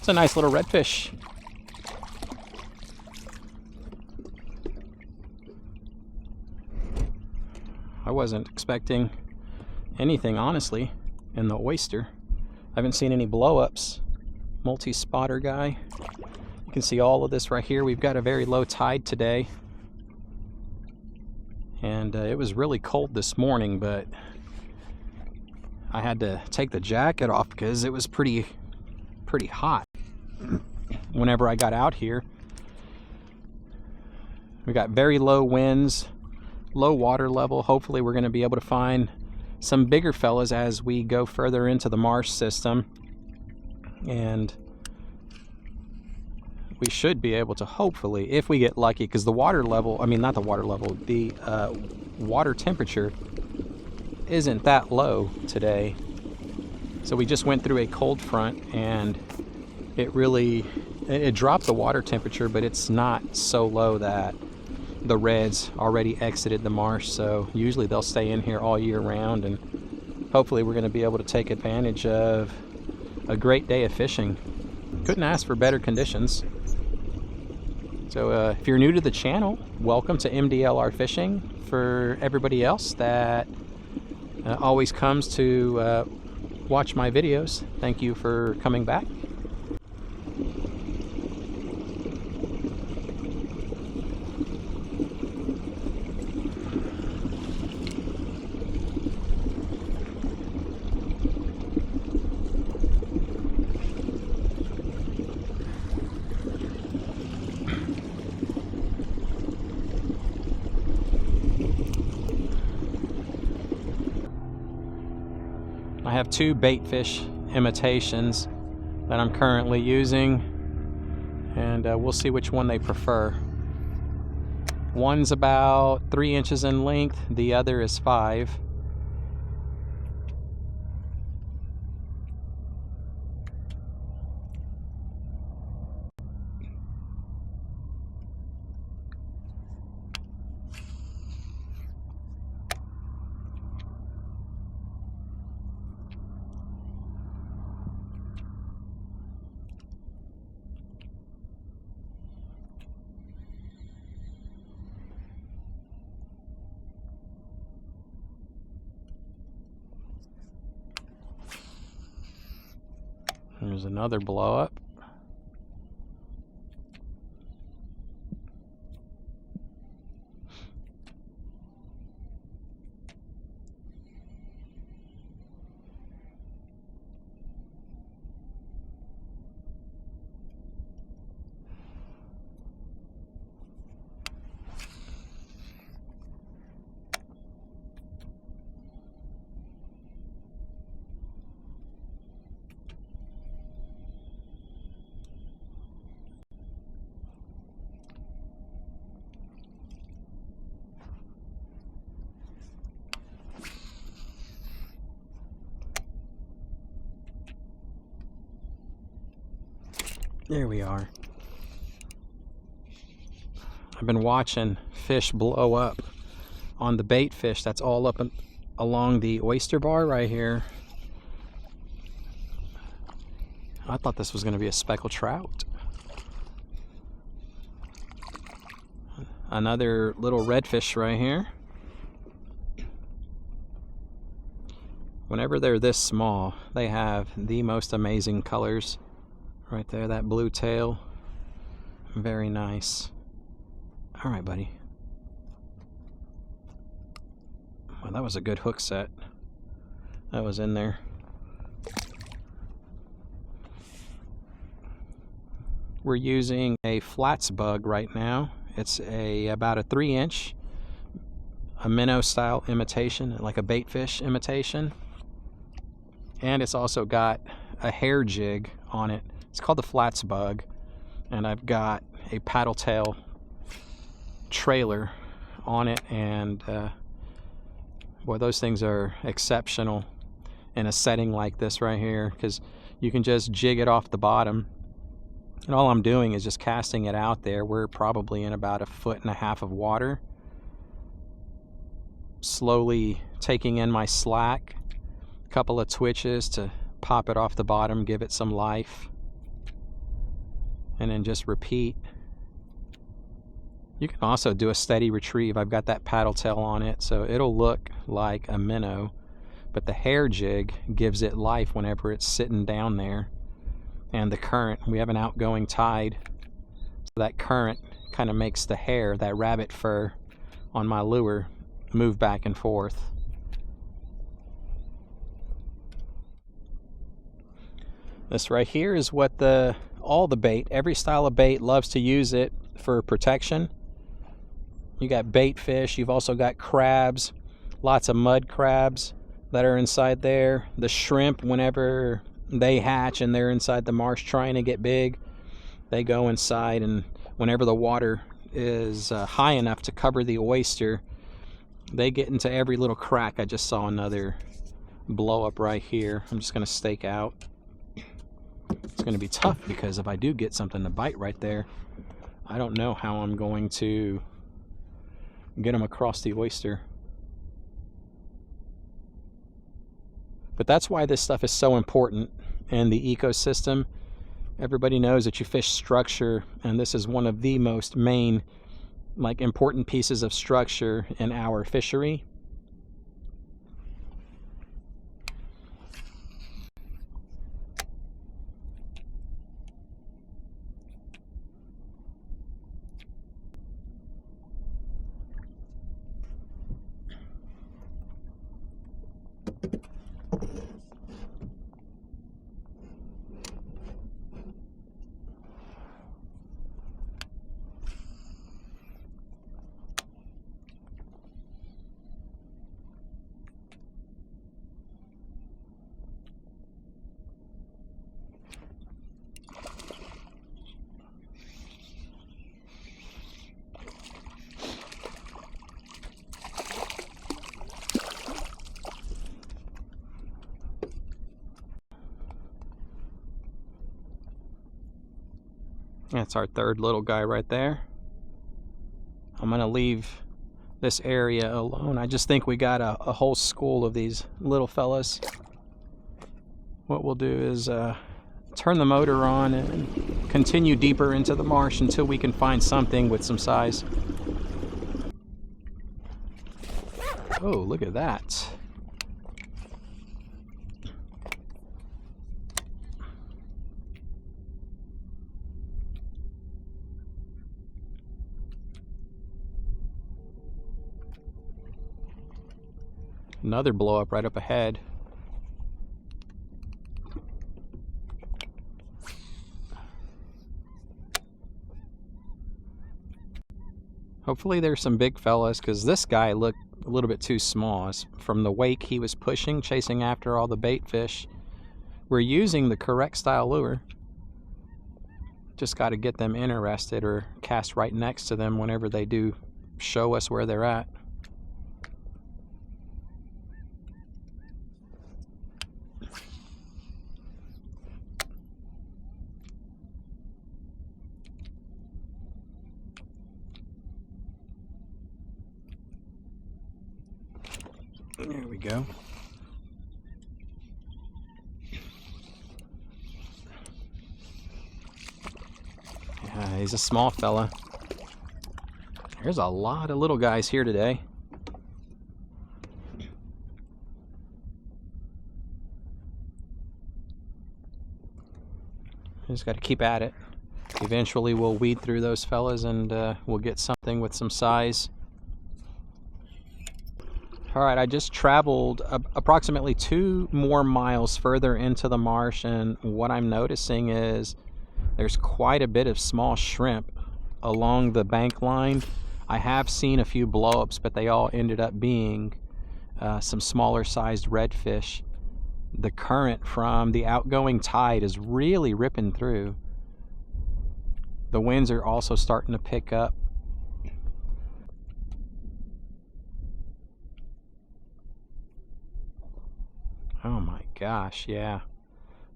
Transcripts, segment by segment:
It's a nice little redfish. I wasn't expecting anything, honestly, in the oyster. I haven't seen any blow-ups. Multi-spotter guy. You can see all of this right here. We've got a very low tide today. And it was really cold this morning, but I had to take the jacket off because it was pretty hot whenever I got out here. We got very low winds, low water level. Hopefully we're going to be able to find some bigger fellas as we go further into the marsh system, and we should be able to, hopefully, if we get lucky, because the water level, I mean not the water level, the water temperature isn't that low today. So we just went through a cold front and it dropped the water temperature, but it's not so low that the reds already exited the marsh. So usually they'll stay in here all year round, and hopefully we're going to be able to take advantage of a great day of fishing. Couldn't ask for better conditions. So if you're new to the channel, welcome to MDLR Fishing. For everybody else that always comes to watch my videos, thank you for coming back. I have two bait fish imitations that I'm currently using, and we'll see which one they prefer. One's about 3 inches in length, the other is 5. There's another blow up. There we are. I've been watching fish blow up on the bait fish that's all up along the oyster bar right here. I thought this was going to be a speckled trout. Another little redfish right here. Whenever they're this small, they have the most amazing colors. Right there, that blue tail. Very nice. All right, buddy. Well, that was a good hook set. That was in there. We're using a flats bug right now. It's about a 3-inch, a minnow style imitation, like a bait fish imitation. And it's also got a hair jig on it. It's called the flats bug, and I've got a paddle tail trailer on it, and boy, those things are exceptional in a setting like this right here, because you can just jig it off the bottom, and all I'm doing is just casting it out there. We're probably in about 1.5 feet of water, slowly taking in my slack, a couple of twitches to pop it off the bottom, give it some life. and then just repeat. You can also do a steady retrieve. I've got that paddle tail on it, so it'll look like a minnow, but the hair jig gives it life whenever it's sitting down there. And the current, we have an outgoing tide, so that current kind of makes the hair, that rabbit fur on my lure, move back and forth. This right here is what all the bait, every style of bait loves to use it for protection. You got bait fish, you've also got crabs, lots of mud crabs that are inside there. The shrimp, whenever they hatch and they're inside the marsh trying to get big, they go inside, and whenever the water is high enough to cover the oyster, they get into every little crack. I just saw another blow up right here. I'm just going to stake out. It's going to be tough because if I do get something to bite right there, I don't know how I'm going to get them across the oyster. But that's why this stuff is so important in the ecosystem. Everybody knows that you fish structure, and this is one of the most main, important pieces of structure in our fishery. That's our third little guy right there. I'm going to leave this area alone. I just think we got a whole school of these little fellas. What we'll do is turn the motor on and continue deeper into the marsh until we can find something with some size. Oh, look at that. Another blow up right up ahead. Hopefully there's some big fellas, because this guy looked a little bit too small. From the wake he was pushing, chasing after all the bait fish. We're using the correct style lure. Just got to get them interested or cast right next to them whenever they do show us where they're at. There we go. Yeah, he's a small fella. There's a lot of little guys here today. Just got to keep at it. Eventually we'll weed through those fellas and we'll get something with some size. Alright, I just traveled approximately 2 more miles further into the marsh, and what I'm noticing is there's quite a bit of small shrimp along the bank line. I have seen a few blow-ups, but they all ended up being some smaller sized redfish. The current from the outgoing tide is really ripping through. The winds are also starting to pick up. Oh my gosh, yeah.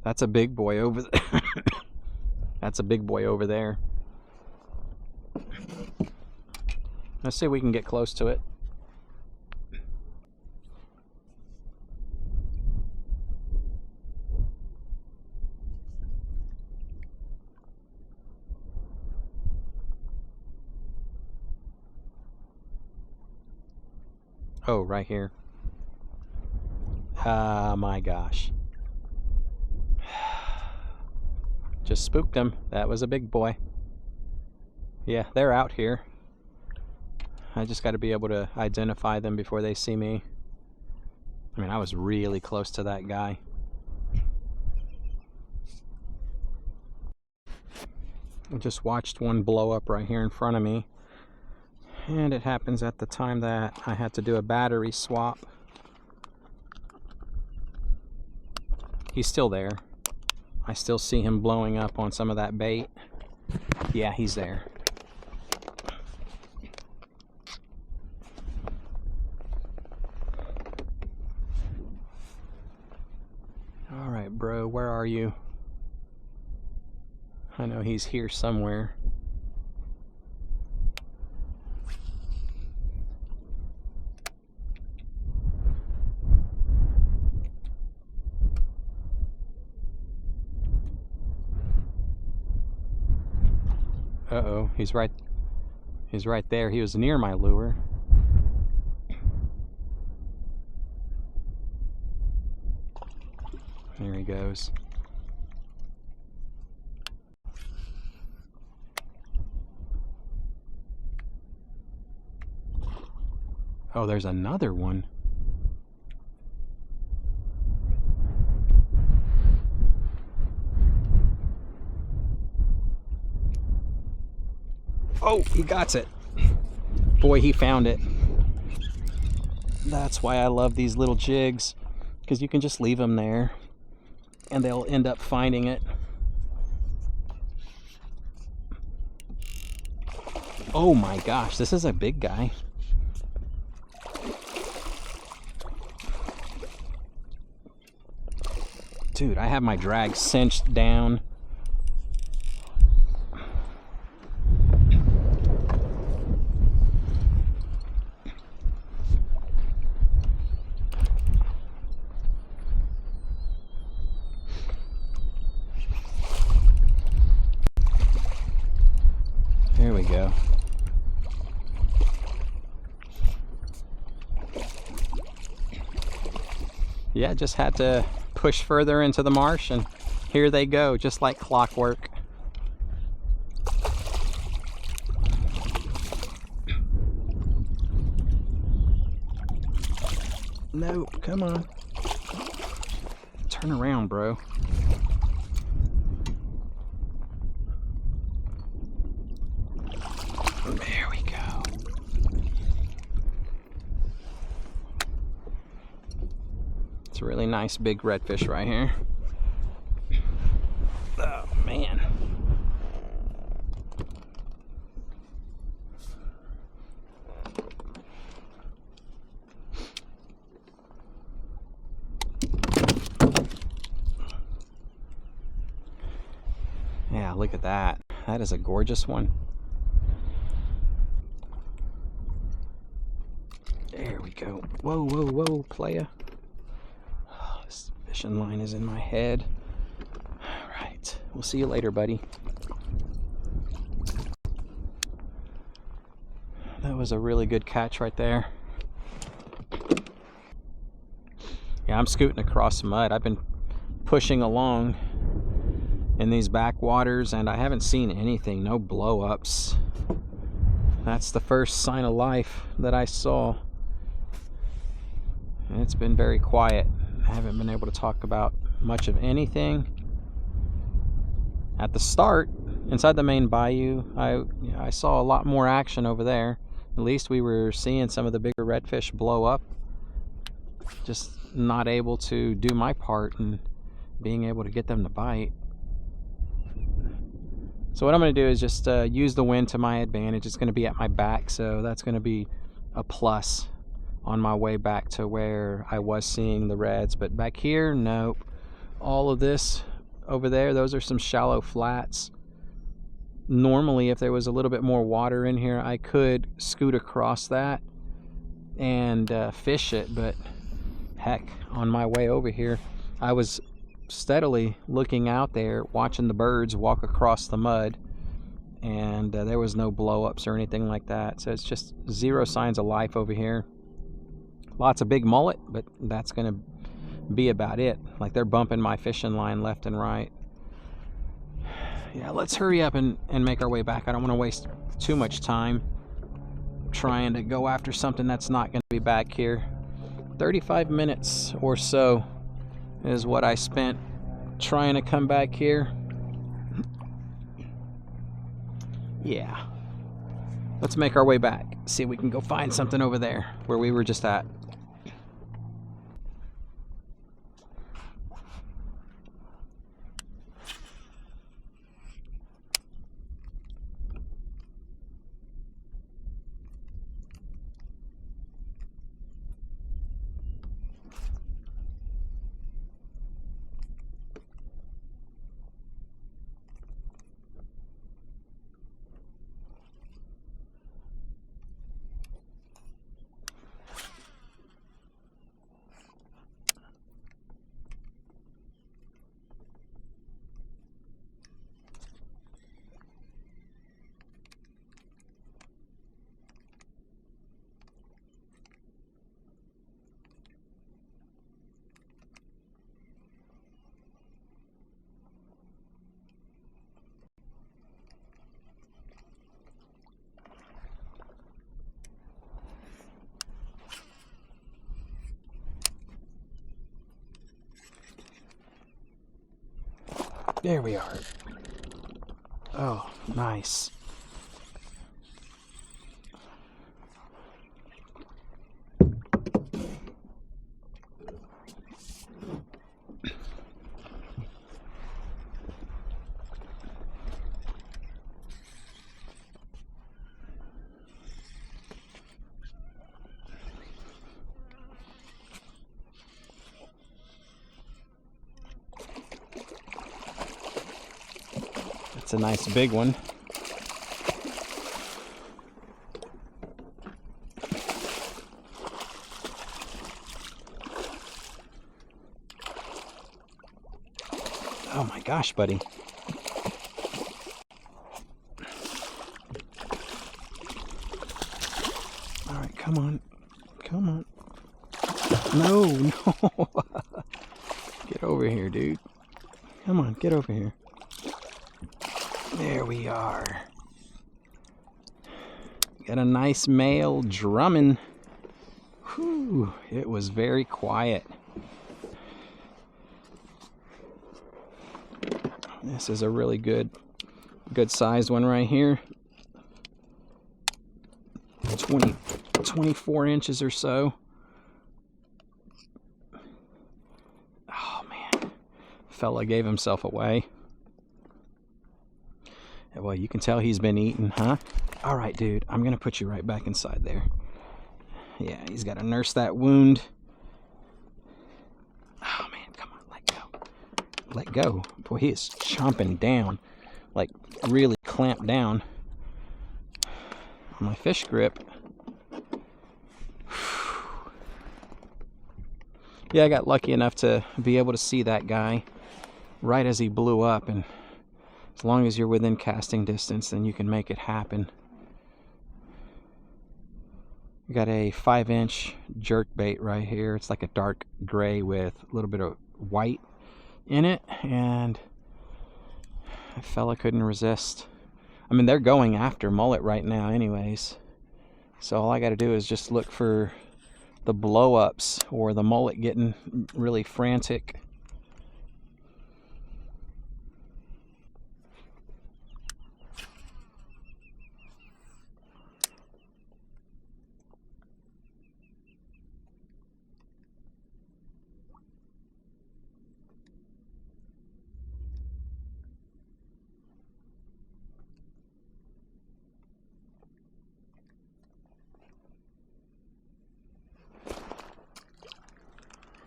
That's a big boy over there. That's a big boy over there. Let's see if we can get close to it. Oh, right here. Ah, my gosh. Just spooked him. That was a big boy. Yeah, they're out here. I just got to be able to identify them before they see me. I mean, I was really close to that guy. I just watched one blow up right here in front of me. And it happens at the time that I had to do a battery swap. He's still there. I still see him blowing up on some of that bait. Yeah, he's there. All right, bro, where are you? I know he's here somewhere. Uh-oh, he's right there. He was near my lure. There he goes. Oh, there's another one. Oh, he got it. Boy, he found it. That's why I love these little jigs, because you can just leave them there and they'll end up finding it. Oh my gosh, this is a big guy. Dude, I have my drag cinched down. There we go. Yeah, just had to push further into the marsh and here they go, just like clockwork. No, come on. Turn around, bro. There we go. It's a really nice big redfish right here. Oh, man. Yeah, look at that. That is a gorgeous one. There we go. Whoa, whoa, whoa, playa. Oh, this fishing line is in my head. All right. We'll see you later, buddy. That was a really good catch right there. Yeah, I'm scooting across the mud. I've been pushing along in these backwaters and I haven't seen anything, no blow-ups. That's the first sign of life that I saw. And it's been very quiet. I haven't been able to talk about much of anything. At the start, inside the main bayou, I saw a lot more action over there. At least we were seeing some of the bigger redfish blow up. Just not able to do my part in being able to get them to bite. So what I'm going to do is just use the wind to my advantage. It's going to be at my back, so that's going to be a plus on my way back to where I was seeing the reds. But back here, nope. All of this over there, those are some shallow flats. Normally, if there was a little bit more water in here, I could scoot across that and fish it, but heck, on my way over here, I was steadily looking out there, watching the birds walk across the mud, and there was no blow-ups or anything like that. So it's just zero signs of life over here. lots of big mullet, but that's going to be about it. Like, they're bumping my fishing line left and right. Yeah, let's hurry up and make our way back. I don't want to waste too much time trying to go after something that's not going to be back here. 35 minutes or so is what I spent trying to come back here. Yeah. Let's make our way back. See if we can go find something over there where we were just at. There we are. Oh, nice. It's a nice big one. Oh my gosh, buddy. All right, come on. Come on. No, no. Get over here, dude. Come on, get over here. There we are. Got a nice male drumming. Whew, it was very quiet. This is a really good sized one right here. 24 inches or so. Oh man, fella gave himself away. Well, you can tell he's been eating, huh? All right, dude, I'm gonna put you right back inside there. Yeah, he's got to nurse that wound. Oh man, come on, let go. Let go. Boy, he is chomping down, like really clamped down on my fish grip. Yeah, I got lucky enough to be able to see that guy right as he blew up, and as long as you're within casting distance, then you can make it happen. We got a 5-inch jerk bait right here. It's like a dark gray with a little bit of white in it, and a fella couldn't resist. I mean, they're going after mullet right now anyways, so all I got to do is just look for the blow-ups or the mullet getting really frantic.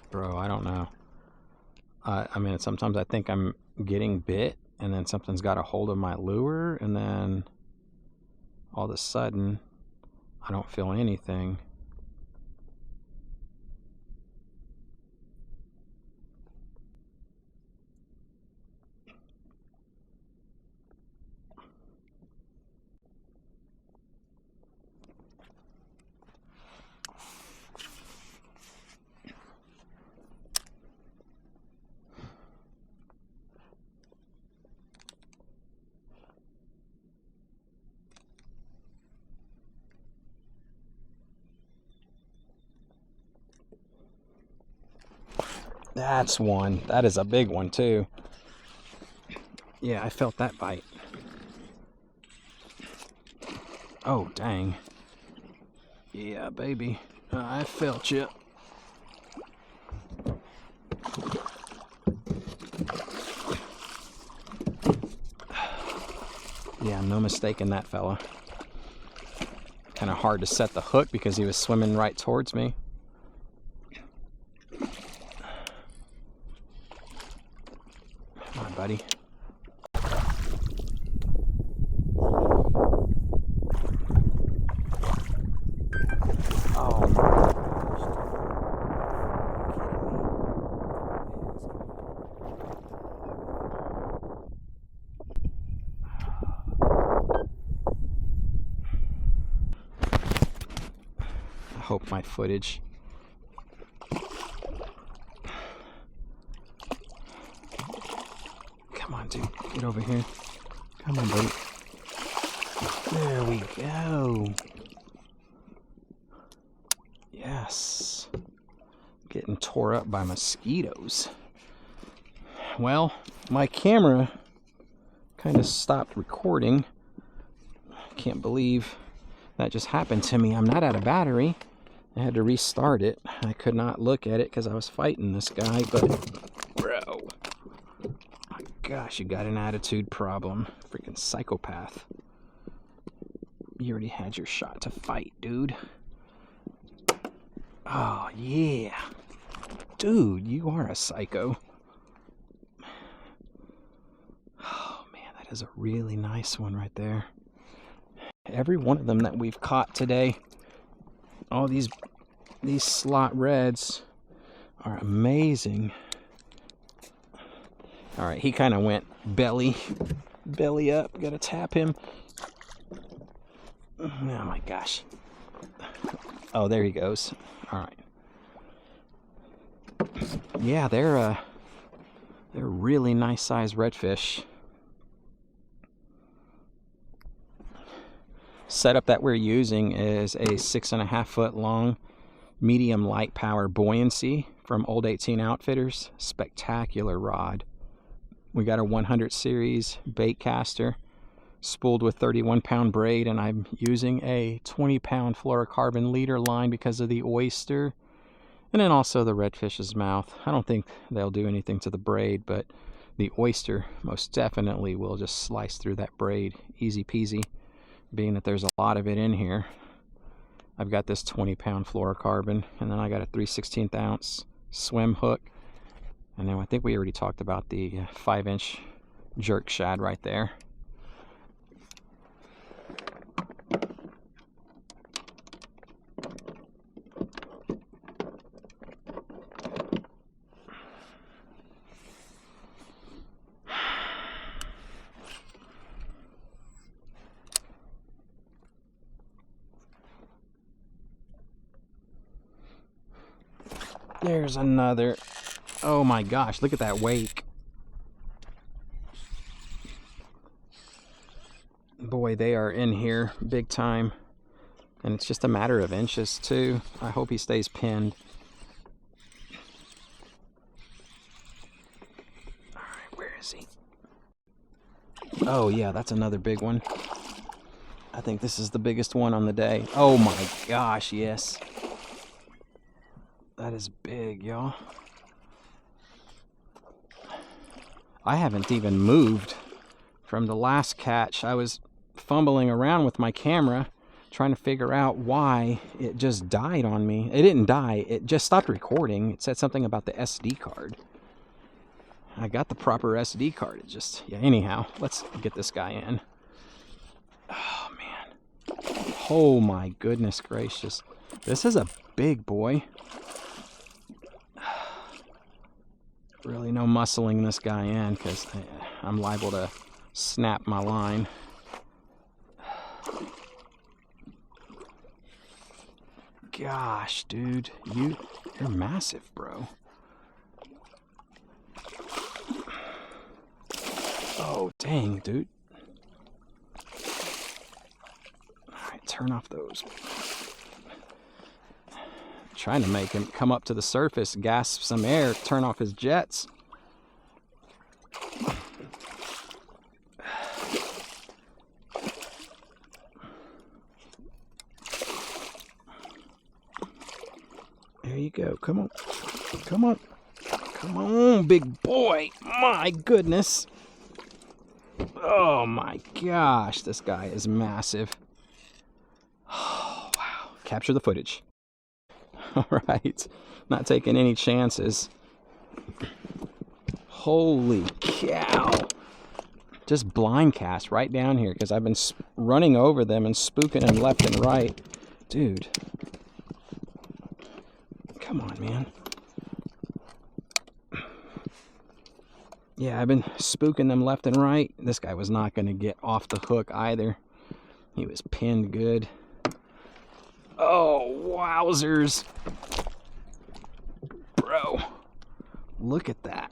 Bro, I don't know. I mean, sometimes I think I'm getting bit, and then something's got a hold of my lure, and then all of a sudden, I don't feel anything. That's one. That is a big one too. Yeah, I felt that bite. Oh, dang. Yeah, baby. I felt you. Yeah, no mistaking that fella. Kind of hard to set the hook because he was swimming right towards me. Come on, buddy. Oh my gosh. I hope my footage. Come on, dude. Get over here. Come on, buddy. There we go. Yes. Getting tore up by mosquitoes. Well, my camera kind of stopped recording. Can't believe that just happened to me. I'm not out of battery. I had to restart it. I could not look at it because I was fighting this guy, but bro, my gosh, you got an attitude problem. Freaking psychopath. You already had your shot to fight, dude. Oh, yeah. Dude, you are a psycho. Oh, man, that is a really nice one right there. Every one of them that we've caught today, all these slot reds are amazing. All right, he kind of went belly up. Gotta tap him. Oh my gosh. Oh, there he goes. All right. Yeah, they're really nice sized redfish. Setup that we're using is a 6.5 foot long medium light power buoyancy from Old 18 Outfitters. Spectacular rod. We got a 100 series bait caster spooled with 31-pound braid, and I'm using a 20-pound fluorocarbon leader line because of the oyster and then also the redfish's mouth. I don't think they'll do anything to the braid, but the oyster most definitely will just slice through that braid easy peasy, being that there's a lot of it in here. I've got this 20-pound fluorocarbon, and then I got a 3/16 ounce swim hook, and then I think we already talked about the 5-inch jerk shad right there. There's another. Oh my gosh, look at that wake. Boy, they are in here big time. And it's just a matter of inches too. I hope he stays pinned. Alright, where is he? Oh yeah, that's another big one. I think this is the biggest one on the day. Oh my gosh, yes. That is big, y'all. I haven't even moved from the last catch. I was fumbling around with my camera trying to figure out why it just died on me. It didn't die, it just stopped recording. It said something about the SD card. I got the proper SD card. It just, yeah, anyhow, let's get this guy in. Oh, man. Oh, my goodness gracious. This is a big boy. Really no muscling this guy in because I'm liable to snap my line. Gosh, dude, you're massive, bro. Oh, dang, dude. All right, turn off those Trying to make him come up to the surface, gasp some air, turn off his jets. There you go. Come on. Come on. Come on, big boy. My goodness. Oh my gosh, this guy is massive. Oh, wow. Capture the footage. All right. Not taking any chances. Holy cow. Just blind cast right down here because I've been running over them and spooking them left and right. Dude. Come on, man. Yeah, I've been spooking them left and right. This guy was not going to get off the hook either. He was pinned good. Oh, wowzers. Bro, look at that.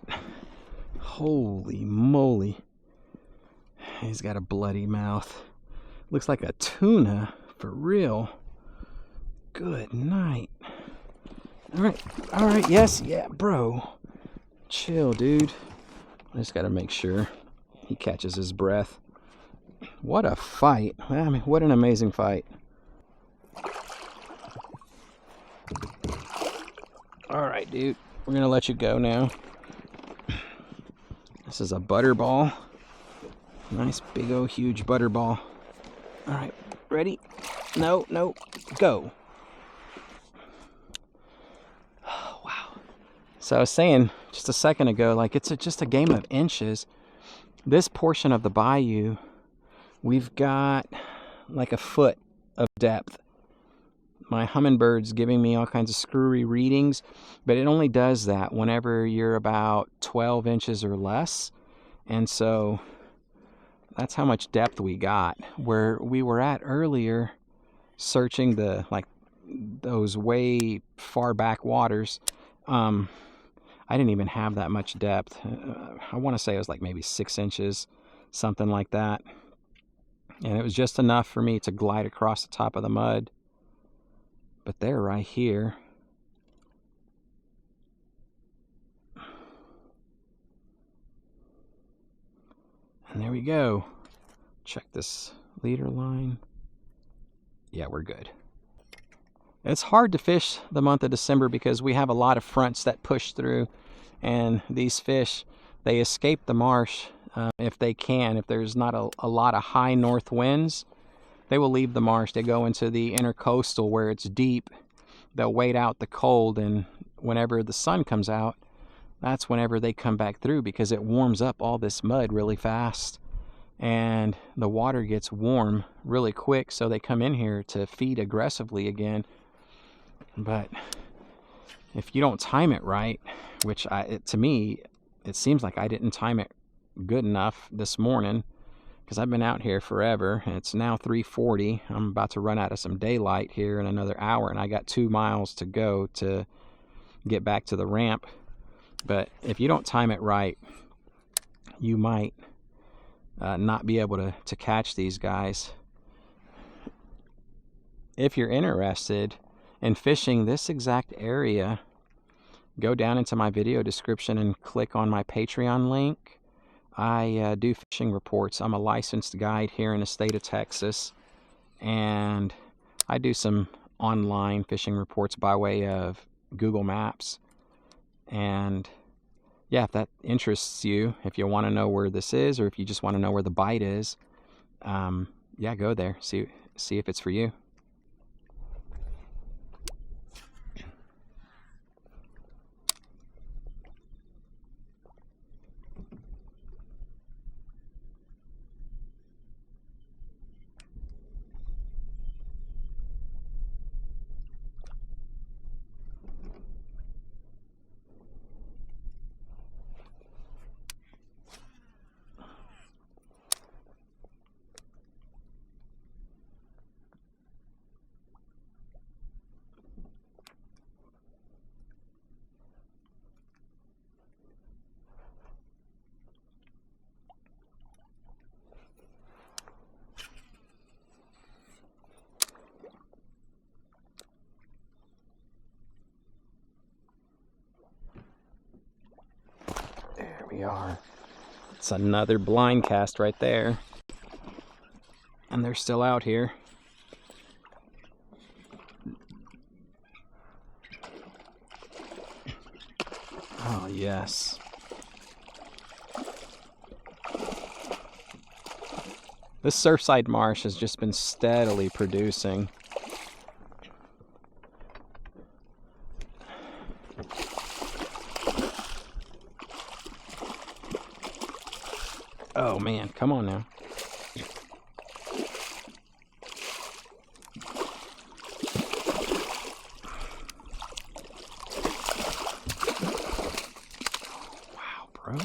Holy moly. He's got a bloody mouth. Looks like a tuna for real. Good night. All right, yes, yeah, bro. Chill, dude. I just got to make sure he catches his breath. What a fight. I mean, what an amazing fight. All right, dude. We're going to let you go now. This is a butterball. Nice, big, old, huge butterball. All right, ready? No, go. Oh, wow. So I was saying just a second ago, like it's just a game of inches. This portion of the bayou, we've got like a foot of depth. My hummingbird's giving me all kinds of screwy readings, but it only does that whenever you're about 12 inches or less. And so that's how much depth we got. Where we were at earlier, searching those way far back waters, I didn't even have that much depth. I want to say it was like maybe 6 inches, something like that. And it was just enough for me to glide across the top of the mud. But they're right here. And there we go. Check this leader line. Yeah, we're good. It's hard to fish the month of December because we have a lot of fronts that push through, and these fish, they escape the marsh if they can. If there's not a lot of high north winds, they will leave the marsh. They go into the intercoastal where it's deep. They'll wait out the cold, and whenever the sun comes out, that's whenever they come back through because it warms up all this mud really fast. And the water gets warm really quick, so they come in here to feed aggressively again. But if you don't time it right, which to me, it seems like I didn't time it good enough this morning because I've been out here forever. It's now 3:40. I'm about to run out of some daylight here in another hour, and I got 2 miles to go to get back to the ramp. But if you don't time it right, you might not be able to catch these guys. If you're interested in fishing this exact area, go down into my video description and click on my Patreon link. I do fishing reports. I'm a licensed guide here in the state of Texas, and I do some online fishing reports by way of Google Maps. And yeah, if that interests you, if you want to know where this is, or if you just want to know where the bite is, yeah, go there. See if it's for you. we are. It's another blind cast right there. And they're still out here. Oh, yes. This Surfside marsh has just been steadily producing. Oh man, come on now. Wow, bro.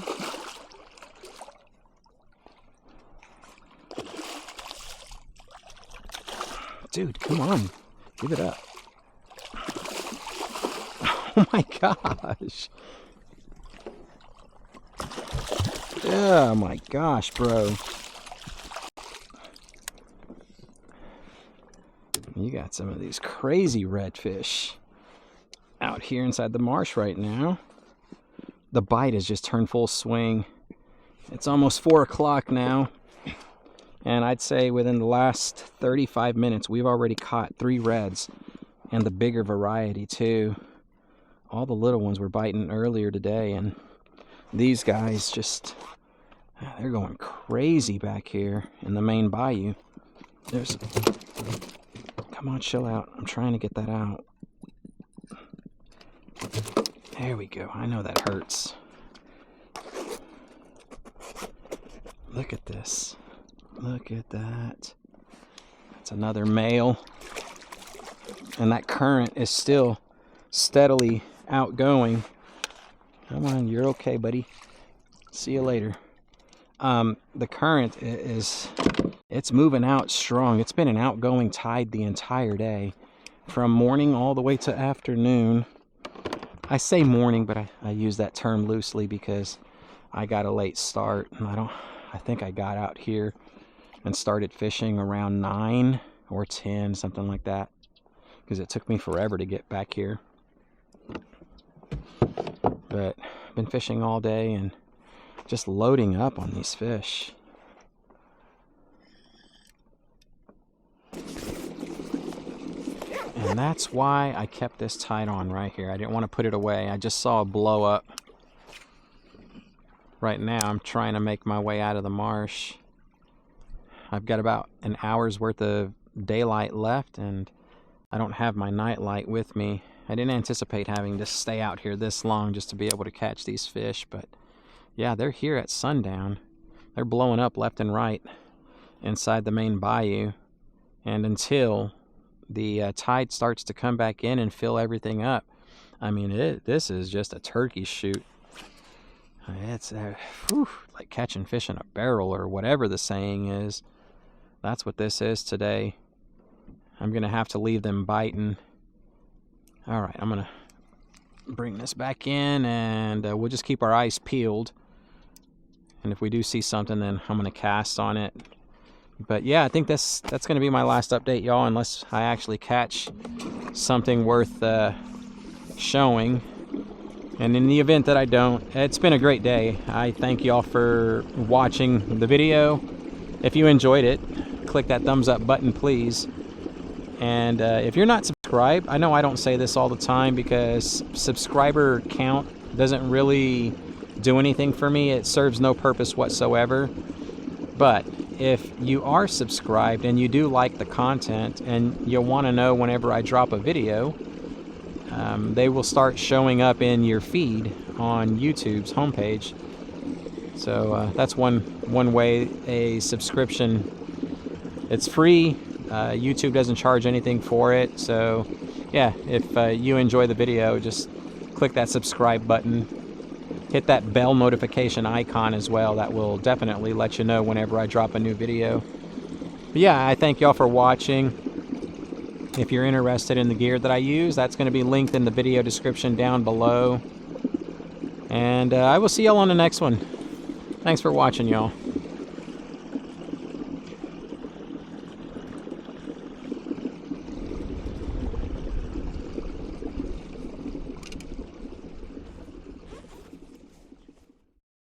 Dude, come on. Give it up. Oh my gosh. Oh my gosh, bro. You got some of these crazy redfish out here inside the marsh right now. The bite has just turned full swing. It's almost 4 o'clock now. And I'd say within the last 35 minutes, we've already caught 3 reds. And the bigger variety too. All the little ones were biting earlier today. And these guys just... they're going crazy back here in the main bayou. There's... Come on, chill out. I'm trying to get that out. There we go. I know that hurts. Look at this. Look at that. That's another male. And that current is still steadily outgoing. Come on, you're okay, buddy. See you later. The current is, it's moving out strong. It's been an outgoing tide the entire day, from morning all the way to afternoon. I say morning, but I use that term loosely because I got a late start, and I think I got out here and started fishing around 9 or 10, something like that, because it took me forever to get back here. But I've been fishing all day and just loading up on these fish. And that's why I kept this tied on right here. I didn't want to put it away. I just saw a blow up. Right now I'm trying to make my way out of the marsh. I've got about an hour's worth of daylight left, and I don't have my night light with me. I didn't anticipate having to stay out here this long just to be able to catch these fish, but yeah, they're here at sundown. They're blowing up left and right inside the main bayou. And until the tide starts to come back in and fill everything up, I mean, this is just a turkey shoot. It's like catching fish in a barrel, or whatever the saying is. That's what this is today. I'm going to have to leave them biting. All right, I'm going to bring this back in, and we'll just keep our eyes peeled. And if we do see something, then I'm going to cast on it. But yeah, I think that's going to be my last update, y'all, unless I actually catch something worth showing. And in the event that I don't, it's been a great day. I thank y'all for watching the video. If you enjoyed it, click that thumbs up button, please. And if you're not subscribed, I know I don't say this all the time because subscriber count doesn't really do anything for me. It serves no purpose whatsoever. But if you are subscribed and you do like the content and you want to know whenever I drop a video, they will start showing up in your feed on YouTube's homepage. So that's one way a subscription. It's free. YouTube doesn't charge anything for it. So yeah, if you enjoy the video, just click that subscribe button. Hit that bell notification icon as well. That will definitely let you know whenever I drop a new video. But yeah, I thank y'all for watching. If you're interested in the gear that I use, that's going to be linked in the video description down below. And I will see y'all on the next one. Thanks for watching, y'all.